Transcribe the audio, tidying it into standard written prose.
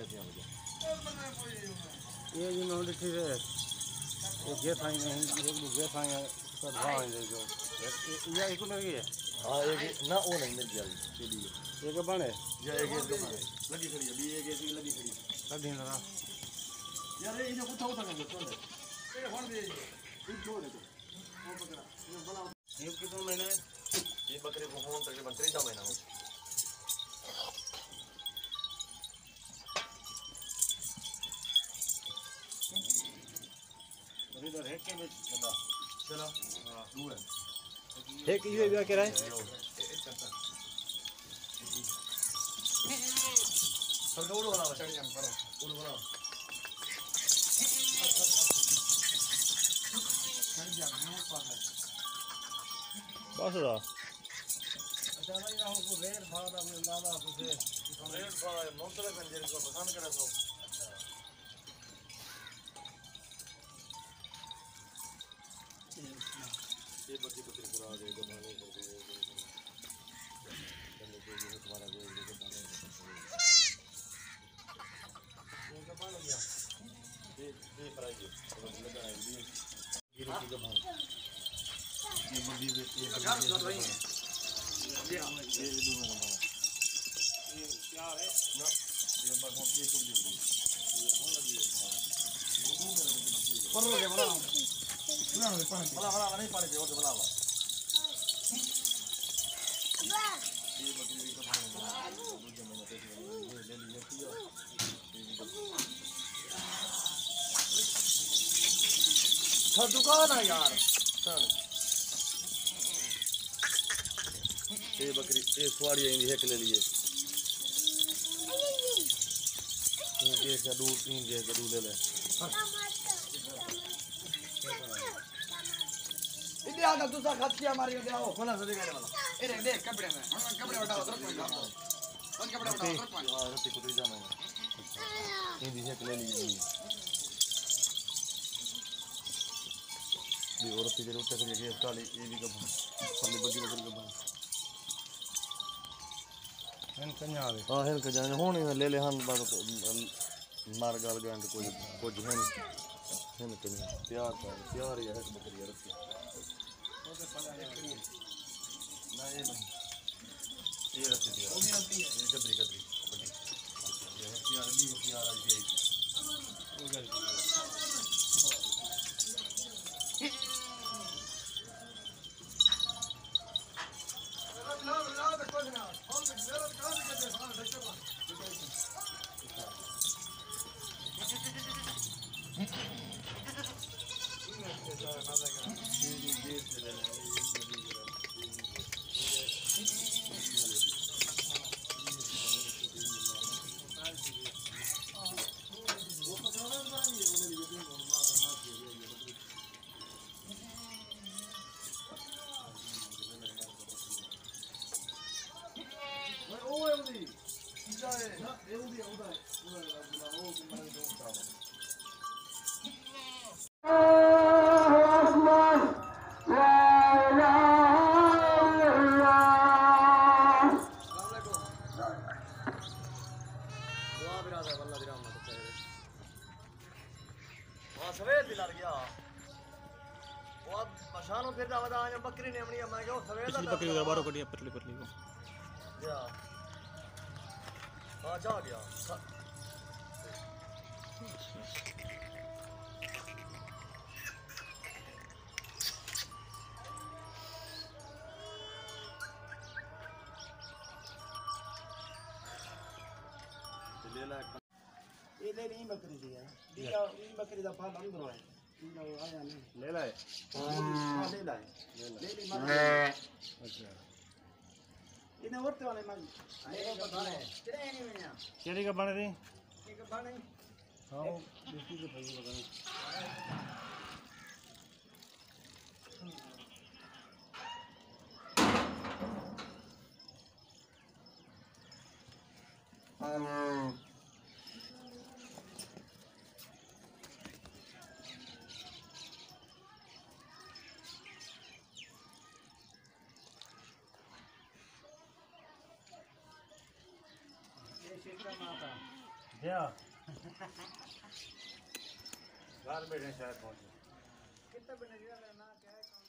कैसे आ गया ये जी मैं ठीक है ये गेट आई नहीं एक गेट आई सब भाव दे जो ये एक में है हां एक ना वो नहीं मिल गया के लिए एक बने या एक लगी खड़ी अभी एक ऐसी लगी खड़ी कभी ना यार ये जो उठा उठा कर चल ये फोन दे ये छोड़ दे वो पकड़ा ये बड़ा ये कितने महीने ये बकरे को हों तकरीबन 3 महीना हो इधर है के में चला हां दो है एक ये भी क्या है सब उड़ बना चढ़ जान करो उड़ बना चढ़ जा मैं पास है बस दा अच्छा भाई हमको रेट भाव अपने दादा को से रेट भाव मंत्र कंजर को पसंद करे तो ये बकरी पूरा दे दो बनाने कर दे बंदे को ये तुम्हारा दे दे बनाने ये का पाल गया ये फ्राई ये लगा है ये रोटी का भाव ये बड़ी ये भाई ये दूंगा ना ये क्या है ना ये बस हम ये सब दे ये हो लगी है पर रो बड़ा बड़ा नहीं पानी दे और बड़ा ये बकरी का भाव दूसरे महीने पे ले लिए किया था दुकान है यार चल ये बकरी ये सवारी है है के लिए ये का दूध 3 के का दूध ले ले इधर आ दूसरा खतिया मारी दे आओ खोला से देगा वाला ए रे देख कपड़े में हम कपड़े उठाओ तो कोई काम कौन कपड़े उठाओ तो कोई हां रति को जाना है ये भी है के लिए ये औरत के उठे के ये काली ये भी का सामने बगी बकरी का इन कन्या दे हां है के जाने होने ले ले हम मार गाल गंड कोई कुछ है कन्या प्यार है बकरी रखी ना ये रखी दिया वो भी रखी है ये गदरी बड़ी ये है प्यार आ गई वो गलती सवेर भी लड़ गया वो मशानों फिर दावत आया बकरी ने अपनी मैं क्या सवेर दा बकरी उधर बाहर कटी पतली पतली को या हां जा गया ले ला ये ले नहीं बकरी दी है दिया ये बकरी दा फाल अंदर है इनका आया नहीं ले लाए हां ले लाए ले ली मार अच्छा इन्हें वर्ते वाले मार ये पता है तेरे नहीं में केड़ी का बने दी एक बने हां दूसरी के भाई बने गया घर बैठे शायद पहुंचे कितना बनेगा ना क्या है